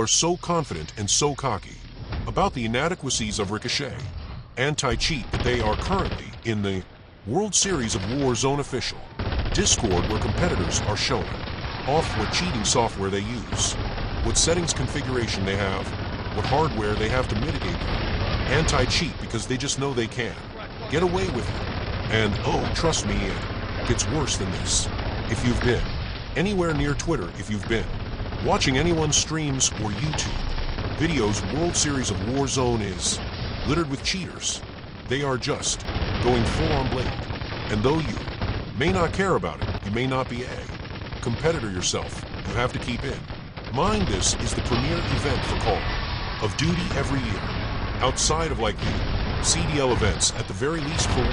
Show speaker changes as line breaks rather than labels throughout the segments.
are so confident and so cocky about the inadequacies of Ricochet anti-cheat that they are currently in the World Series of Warzone official Discord, where competitors are showing off what cheating software they use, what settings configuration they have, what hardware they have to mitigate them. Anti-cheat because they just know they can get away with it. And oh, trust me, it gets worse than this. If you've been anywhere near Twitter, if you've been watching anyone's streams or YouTube videos, World Series of Warzone is littered with cheaters. They are just going full-on blatant. And though you may not care about it, you may not be a competitor yourself, you have to keep in mind this is the premier event for Call of Duty every year. Outside of like the CDL events, at the very least for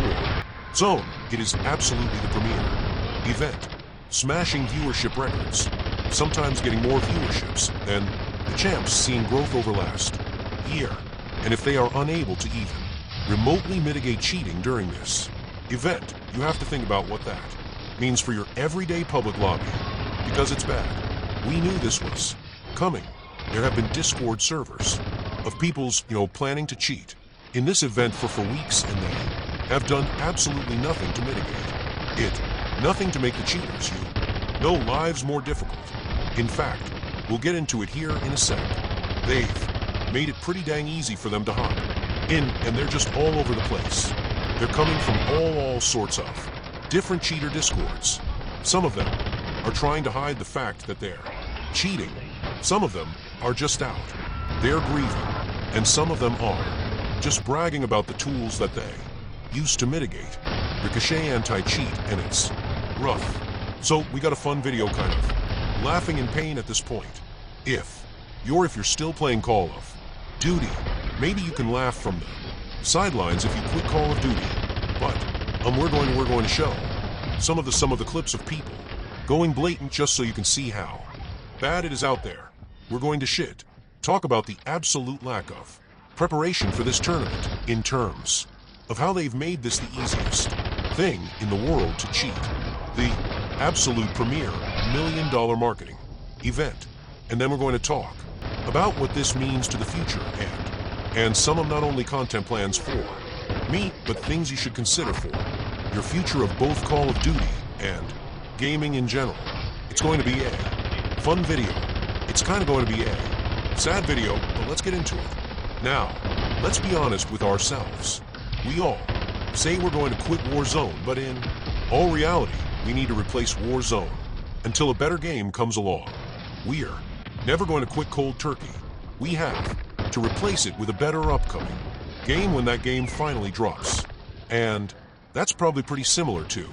Warzone, it is absolutely the premier event, smashing viewership records, sometimes getting more viewerships than the champs, seeing growth over last year. And if they are unable to even remotely mitigate cheating during this event, you have to think about what that means for your everyday public lobby, because it's bad. We knew this was coming. There have been Discord servers of people's, planning to cheat in this event for weeks, and they have done absolutely nothing to mitigate it. Nothing to make the cheaters, lives more difficult. In fact, we'll get into it here in a sec. They've made it pretty dang easy for them to hop in, and they're just all over the place. They're coming from all sorts of different cheater discords. Some of them are trying to hide the fact that they're cheating. Some of them are just out. They're grieving. And some of them are just bragging about the tools that they use to mitigate Ricochet anti-cheat, and it's rough. So we got a fun video, kind of laughing in pain at this point. If you're still playing Call of Duty, maybe you can laugh from the sidelines if you quit Call of Duty. But we're going to show some of the clips of people going blatant just so you can see how bad it is out there. We're going to talk about the absolute lack of preparation for this tournament in terms of how they've made this the easiest thing in the world to cheat. The absolute premier $1 million marketing event. And then we're going to talk about what this means to the future and some of not only content plans for me, but things you should consider for your future of both Call of Duty and gaming in general. It's going to be a fun video. It's kind of going to be a sad video, but let's get into it. Now, let's be honest with ourselves. We all say we're going to quit Warzone, but in all reality, we need to replace Warzone until a better game comes along. We're never going to quit cold turkey. We have to replace it with a better upcoming game when that game finally drops. And that's probably pretty similar to